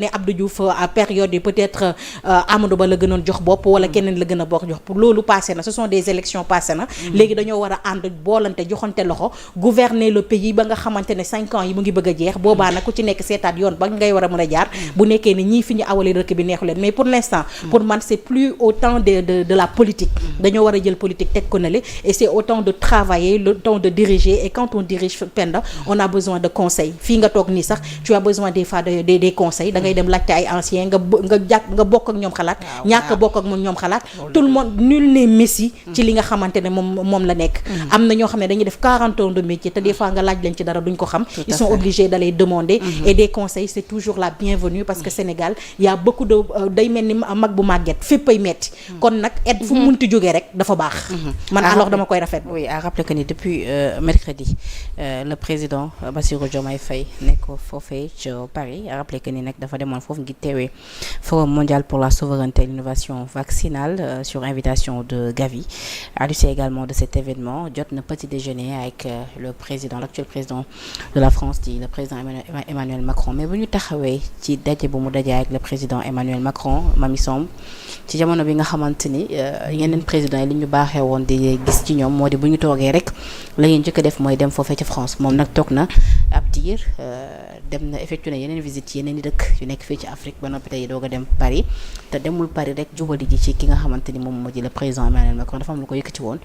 ne Abdou Diouf à période yi peut-être Amadou Ba la gënoon jox bopp wala keneen la gën a bokk jox pour loolu passé na ce sont des élections passé na léegi dañoo war a ànd boolante joxante loxo gouverner le pays ba nga xamante ne 5 ans yi mu ngi bëgg a jeex boobaa nag ku ci nekk seetaat yoon ba ngay war a mën a jaar bu nekkee ni ñii fi ñu awale rëkk bi neexu leen mais pour l'instant pour man c'est plus autant de la politique dañoo war a jël politique teg ko na le et c'est autant de travailler le temps de diriger et quand on dirige Penda on a besoin de conseils fii nga toog nii sax tu as besoin des fois des conseils da ngay dem laajte ay anciens nga bokk ak ñoom xalaat ñàkk bokk ak ñoom xalaat tout le monde nul n'est messie ci li nga xamante ne moom la nekk am na ñoo xam ne dañuy def 40 ans de métier te des fois nga laaj leen ci dara duñ ko xam ils sont obligés d'aller demander et des conseils c'est toujours la bienvenue parce que Sénégal y a beaucoup de day mel ni mag bu màgget fépp ay metti kon nag aide fu munti jógee rek dafa baax man alors dama koy rafet oui à rappeler que ni depuis mercredi le président Bassirou Diomaye Faye nekk foofee ci Paris à rappeler que ni nag dafa demoon foofu ngir teewee forum mondial pour la souveraineté et l'innovation vaccinale sur invitation de Gavi à l'issue également de cet événement jot na petit déjeuner avec le président l'actuel président de la France di le président Emmanuel Macron mais bu ñu taxawee ci daje bu mu daje avec le président Emmanuel Macron Mamy Samb ci jamono bi nga xamante ni yeneen président yi li ñu baaxee woon di gis ci ñoom moo di bu ñu toogee rek la ñuy njëkk a def mooy dem foofee ca France moom nag toog na ab diir dem na effectué na yeneen visite yeneen i dëkk yu nekk fii ci Afrique ba noppi tey doog a dem Paris te demul Paris rek jubali ji ci ki nga xamante ni moom moo di le président Emmanuel Macron dafa am lu ko yëkkati woon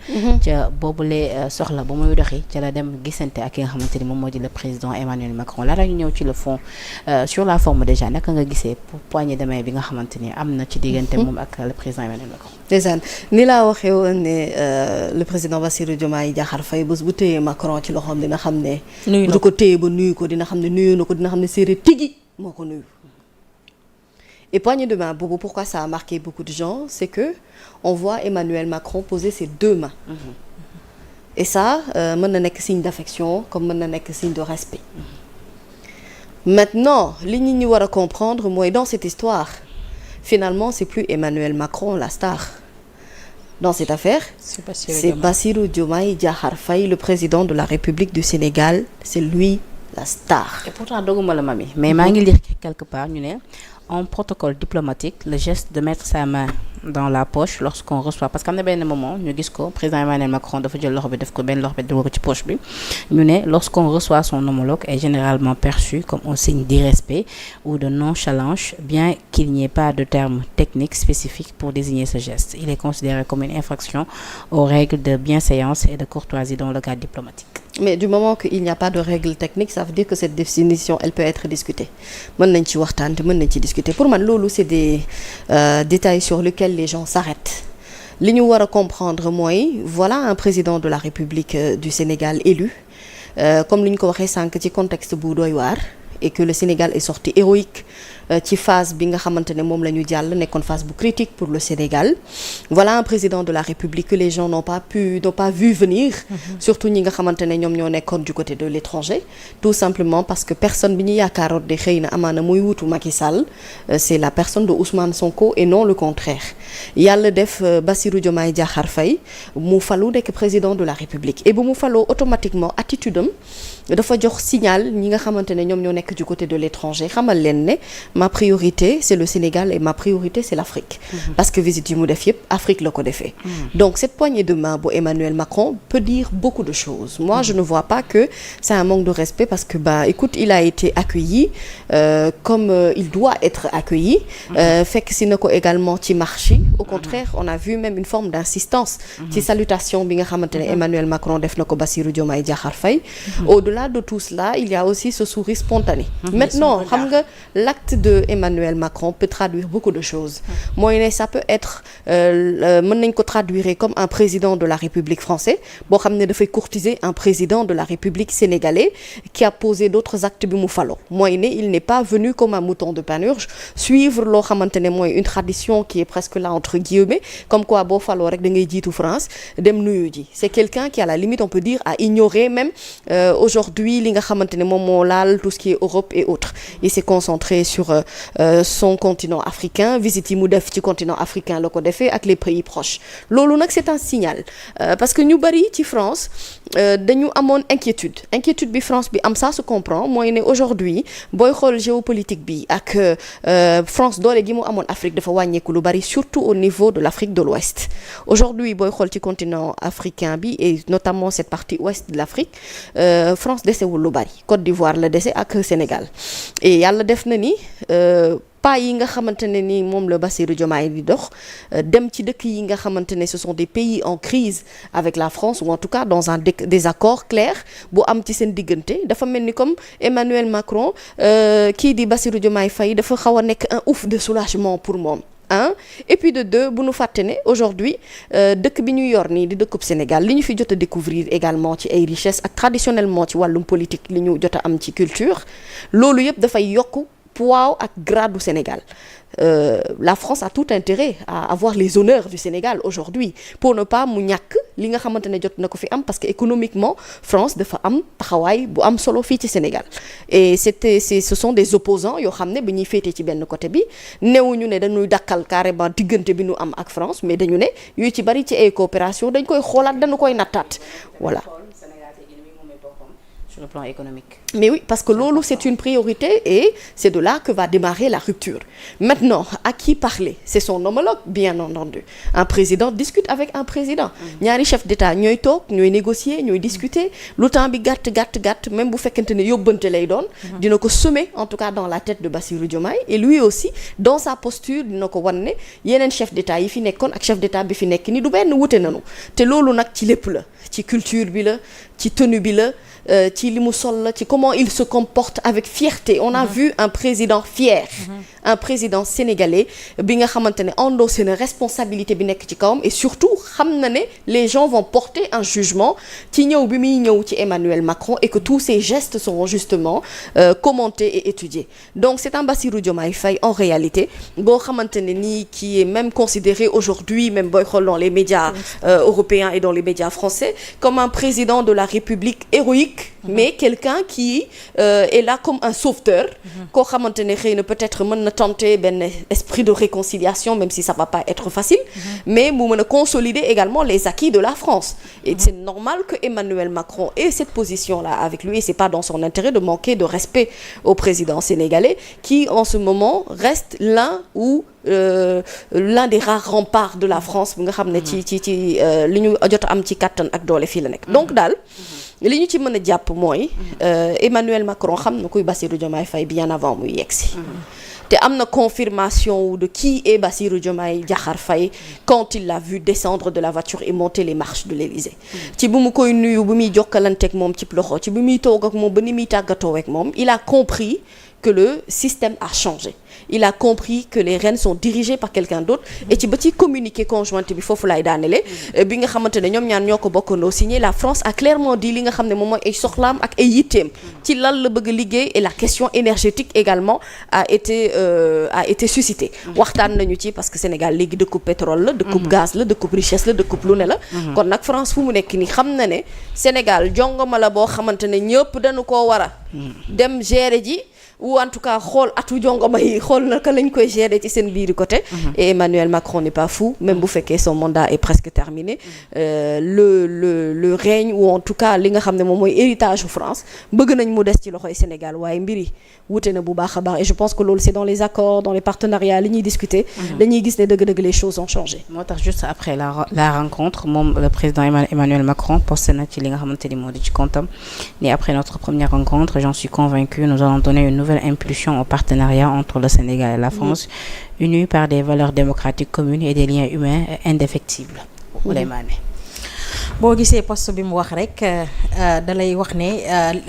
ca boobule soxla ba muy doxi ca la dem gisante ak ki nga xamante ni moom moo di le président Emmanuel Macron laata ñu ñëw ci le fond sur la forme déjà naka nga gisee poignée de main bi nga xamante ni am na ci diggante moom ak le président Emmanuel Macron. ndeysaan ni laa waxee woon ne le président Bassirou Diomaye Diakhar Faye bés bu téyee Macron ci loxoom dina xam ne du ko téye ba nuyu ko dina xam ne nuyu na ko dina xam ne séeréer tigi moo ko nuyu. Et poignée de main boobu pourquoi ça a marqué beaucoup de gens c'est que on voit Emmanuel Macron poser ses 2 mains et ça mën na nekk signe d'affection comme mën na nekk signe de respect maintenant li nit ñi war a comprendre mooy dans cette histoire finalement c'est plus Emmanuel Macron la star dans cette affaire c'est Bassirou Diomaye Diakhar Faye le président de la République du Sénégal c'est lui la star. Et pourtant doguma la Mamy mais maa ngi lire quelque part ñu ne en protocole diplomatique le geste de mettre sa main dans la poche lorsqu'on reçoit parce que am na benn moment ñu gis ko président Emmanuel Macron dafa jël loxo bi def ko benn loxo bi dugal ko ci poche bi ñu ne lorsqu'on reçoit son homologue est généralement perçu comme un signe d'irrespect ou de nonchalance bien qu'il n'y ait pas de terme technique spécifique pour désigner ce geste il est considéré comme une infraction aux règles de bienséance et de courtoisie dans le cadre diplomatique. Mais du moment qu'il n'y a pas de règle technique ça veut dire que cette définition elle peut être discutée mën nañ ci waxtaan te mën nañ ci discuter pour man loolu c'est des détails sur lesquels les gens s'arrêtent li ñu war a comprendre mooy voilà un président de la République du Sénégal élu comme li ñu ko waxee sànq ci contexte bu doy waar et que le Sénégal est sorti héroïque ci phase bi nga xamante ne moom la ñu jàll nekkoon phase bu critique pour le Sénégal voilà un président de la République que les gens n'ont pas vu venir surtout ñi nga xamante ne ñoom ñoo nekkoon du côté de l'étranger tout simplement parce que personne bi ñu yaakaaroon de xëy na amaana muy wutu Macky Sall c'est la personne de Ousmane Sonko et non le contraire yàlla def Bassirou Diomaye Diakhar Faye mu falu nekk président de la République et bu mu faloo automatiquement attitude am dafa jox signal ñi nga xamante ne ñoom ñoo nekk du côté de l'étranger xamal leen ne ma priorité c'est le Sénégal et ma priorité c'est l'Afrique parce que visite yi mu def yëpp Afrique la ko defee donc cette poignée de main bu Emmanuel Macron peut dire beaucoup de choses moi je ne vois pas que c'est un manque de respect parce que écoute il a été accueilli comme il doit être accueilli fekk si na ko également ci marché au contraire on a vu même une forme d'insistance ci salutation bi nga xamante ne Emmanuel Macron def na ko Bassirou Diomaye Diakhar Faye au-delà de tout cela il y a aussi ce sourire spontané maintenant xam nga l'acte de Emmanuel Macron peut traduire beaucoup de choses mooy ne ça peut être mën nañ ko traduire comme un président de la République français boo xam ne dafay courtiser un président de la République sénégalais qui a posé d'autres actes bi mu faloo mooy ne il n'est pas venu comme un mouton de Panurge suivre loo xamante ne mooy une tradition qui est presque là entre guillemets comme quoi boo faloo rek da ngay jiitu France dem nuyu ji c'est quelqu'un qui à la limite on peut dire a ignoré même aujourd'hui li nga xamante ne moom moo laal tout ce qui est Europe et autres il s'est concentré sur son continent africain visite yi mu def ci continent africain la ko defee ak les pays proches loolu nag c'est un signal parce que ñu bari ci France dañu amoon inquiétude bi France bi am ça se comprend mooy ne aujourd'hui booy xool géopolitique bi ak France doole gi mu amoon Afrique dafa wàññeeku lu bari surtout au niveau de l'Afrique de l'Ouest aujourd'hui booy xool ci continent africain bi et notamment cette partie ouest de l'Afrique France desewul lu bari Côte d'Ivoire la dese ak Sénégal et yàlla def na ni pas yi nga xamante ne ni moom la Bassirou Diomaye di dox dem ci dëkk yi nga xamante ne ce sont des pays en crise avec la France ou en tout cas dans un désaccord clair bu am ci seen diggante dafa mel ni comme Emmanuel Macron kii di Bassirou Diomaye Faye dafa xaw a nekk un ouf de soulagement pour moom et puis de deux bu nu fàtte ne aujourd'hui dëkk bi ñu yor nii di dëkkub Sénégal li ñu fi jot a découvrir également ci ay richesses ak traditionnellement ci wàllum politique li ñu jot a am ci culture loolu yëpp dafay yokk poids ak grade du Sénégal la France a tout intérêt à avoir les honneurs du Sénégal aujourd'hui pour ne pas mu ñàkk li nga xamante ne jot na ko fi am parce que économiquement France dafa am taxawaay bu am solo fii ci Sénégal et ce sont des opposants yoo xam ne bi ñuy féetee ci benn côté bi newuñu ne dañuy dakkal carrément diggante bi ñu am ak France mais dañu ne yu ci bari ci ay coopération dañ koy xoolaat dañu koy nattaat voilà. Sur le plan économique. Mais oui, parce que loolu c'est une priorité et c'est de là que va démarrer la rupture. Maintenant, à qui parler? C'est son homologue, bien entendu. Un président discute avec un président. Ñaari chef d'État ñooy toog ñooy négocier ñooy discuter lu temps bi gàtt même bu fekkente ne yóbbante lay doon. dina ko semer en tout cas dans la tête de Bassirou Diomaye et lui aussi dans sa posture dina ko wan ne yeneen chef d'État yi fi nekkoon ak chef d'État bi fi nekk ni du benn wute nanu te loolu nag ci lépp la ci culture bi la ci tenue bi la. ci li mu sol la ci comment il se comporte avec fierté on a vu un président fier un président sénégalais bi nga xamante ne endossé na responsabilité bi nekk ci kawam et surtout xam na ne les gens vont porter un jugement ci ñëw bi muy ñëw ci Emmanuel Macron et que tous ces gestes seront justement commentés et étudiés donc c'est un Bassirou Diomaye Faye en réalité boo xamante ne nii qui est même considéré aujourd'hui même booy xool dans les médias européens et dans les médias français comme un président de la République héroïque mais quelqu'un qui est là comme un sauveteur koo xamante ne xëy na peut-être mën na tenter benn esprit de réconciliation même si ça va pas être facile mais mu mën a consolider également les acquis de la France et c'est normal que Emmanuel Macron ait cette position-là avec lui et c'est pas dans son intérêt de manquer de respect au président sénégalais qui en ce moment reste l'un des rares remparts de la France bi nga xam ne ci li ñu jot a am ci kàttan ak doole fii la nekk donc daal li ñu ci mën a jàpp mooy Emmanuel Macron xam na kuy Bassirou Diomaye Faye bien avant muy yegsi te am na confirmation de qui est Bassirou Diomaye Diakhar Faye quand il l'a vu descendre de la voiture et monter les marches de l'Élysée ci bu mu koy nuyu bu muy jokkalanteeg moom ci loxo ci bu muy toog ak moom ba ni muy tàggatoo ak moom il a compris que le système a changé il a compris que les rênes sont dirigées par quelqu'un d'autre et ci ba ci communiqué conjointe bi foofu lay daanele bi nga xamante ne ñoom ñaar ñoo ko bokkandoo signé la France a clairement dit li nga xam ne moom mooy ay soxlaam ak ay yitteem ci lan la bëgg liggéey et la question énergétique également a été suscitée waxtaan nañu ci parce que Sénégal léegi dëkkub pétrole la dëkkub gaz la dëkkub richesse la dëkkub lu ne la kon nag France fu mu nekk ni xam na ne Sénégal jongoma la boo xamante ne ñëpp dañu koo war a dem gérer ji ou en tout cas xool atu jongoma yi xool naka lañ koy gérer ci seen biir côté et Emmanuel Macron n'est pas fou même bu fekkee son mandat est presque terminé le règne ou en tout cas li nga xam ne moom mooy héritage u France bëgg nañ mu des ci loxoy Sénégal waaye mbiri wute na bu baax a baax et je pense que loolu c'est dans les accords dans les partenariats li ñuy discuter dañuy gis ne dëgg-dëgg les choses ont changé moo tax juste après la rencontre moom le président Emmanuel Macron posté na ci li nga xamante ni moo di ci comptam ni après notre première rencontre j'en suis convaincu nous allons donner une nouvelle impulsion au partenariat entre le Sénégal et la France unis par des valeurs démocratiques communes et des liens humains indéfectibles. Souleymane boo gisee poste bi mu wax rek da lay wax ne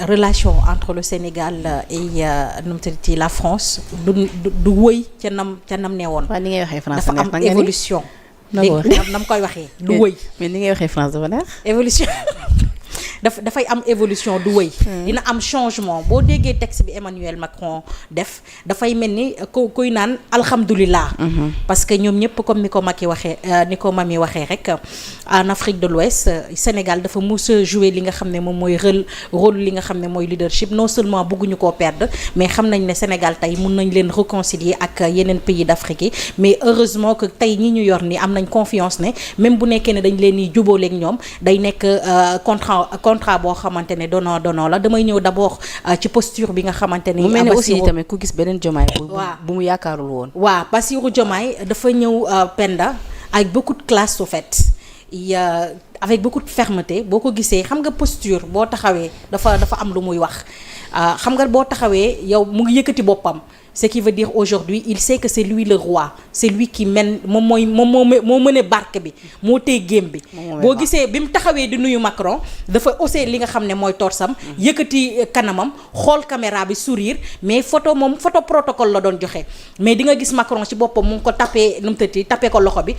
relation entre le Sénégal et nu mu tuddati la France du wëy ca nam ne woon. waaw ni ngay waxee France dafa am évolution. nam koy waxee du wëy. mais ni ngay waxee France dafa neex. évolution dafay am évolution du wëy dina am changement boo déggee texte bi Emmanuel Macron def dafay mel ni kuy naan alhamdulilah parce que ñoom ñëpp comme ni ko Mami waxee rek en Afrique de l'Ouest Sénégal dafa mus a jouer li nga xam ne moom mooy rôle li nga xam ne mooy leadership non seulement bëgguñu koo perdre mais xam nañ ne Sénégal tey mun nañ leen réconcilier ak yeneen pays d'Afrique yi mais heureusement que tey ñi ñu yor ni am nañ confiance ne même bu nekkee ne dañ leen di jubóoleeg ñoom day nekk contrat boo xamante ne donnant la damay ñëw d'abord ci posture bi nga xamante ni. mu mel ne aussi tamit ku gis beneen Diomaye bu mu yaakaarul woon. waaw Bassirou Diomaye dafa ñëw Penda avec beaucoup de classe au fait avec beaucoup de fermeté boo ko gisee xam nga posture boo taxawee dafa am lu muy wax xam nga boo taxawee yow mu ngi yëkkati boppam. Ce qui veut dire aujourd'hui il sait que c'est lui le roi c'est lui qui mène moom moo mëne barque bi moo téye géem bi boo gisee bi mu taxawee di nuyu Macron dafa aussi li nga xam ne mooy torsam yëkkati kanamam xool caméra bi sourire mais photo protocole la doon joxe mais di nga gis Macron ci boppam mu ngi ko tapé nu mu tëddee tapé ko loxo bi